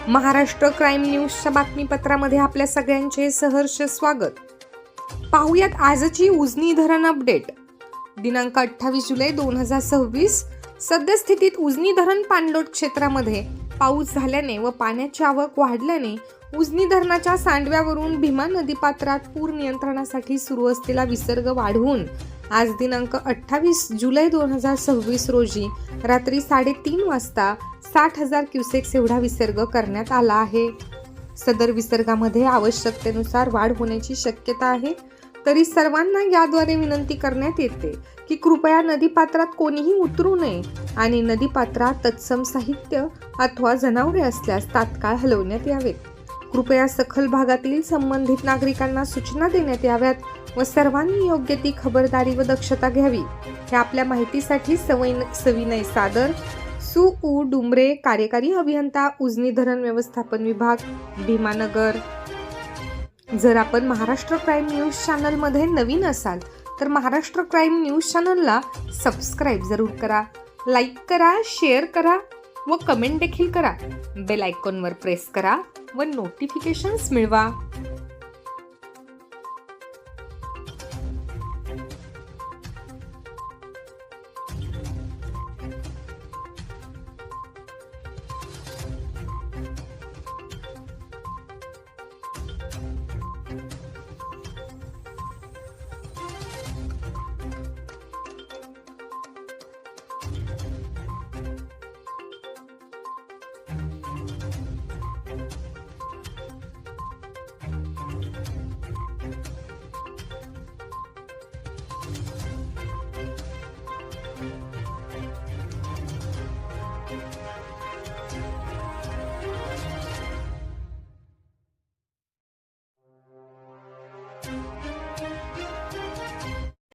Maharashtra crime न्यूजच्या बातमीपत्रामध्ये आपल्या सगळ्यांचे सहर्ष स्वागत। पाहूयात आजची उजनी धरण अपडेट। दिनांक 28 जुलै 2026। सद्यस्थितीत उजनी धरण पाणलोट क्षेत्रामध्ये पाऊस झाल्याने व पाण्याची आवक वाढल्याने उजनी धरणाच्या सांडव्यावरून भीमा नदीपात्रात पूर नियंत्रणासाठी सुरू असलेला विसर्ग वाढवून आज दिनांक 28 जुलै 2026 रोजी रात्री 3:30 वाजता 60,000 क्युसेक्स एवढा विसर्ग करण्यात आला आहे। सदर विसर्गामध्ये आवश्यकतेनुसार वाढ होण्याची शक्यता आहे, तरी सर्वांना याद्वारे विनंती करण्यात येते की कृपया नदीपात्रात कोणीही उतरू नये आणि नदीपात्रात तत्सम साहित्य अथवा जनावरे असल्यास तात्काळ हलवण्यात यावेत। कृपया सखल भागातील संबंधित नागरिकांना सूचना देण्यात याव्यात व सर्वांनी योग्य ती खबरदारी व दक्षता घ्यावी। हे आपल्या माहितीसाठी सविनय सादर सु. डुंबरे, कार्यकारी अभियंता, उजनी धरण व्यवस्थापन विभाग, भीमानगर। जर आपण महाराष्ट्र क्राईम न्यूज चॅनलमध्ये नवीन असाल तर महाराष्ट्र क्राईम न्यूज चॅनलला सबस्क्राईब जरूर करा, लाईक करा, शेअर करा व कमेंट देखील करा। बेल आयकॉनवर प्रेस करा व नोटिफिकेशन्स मिळवा।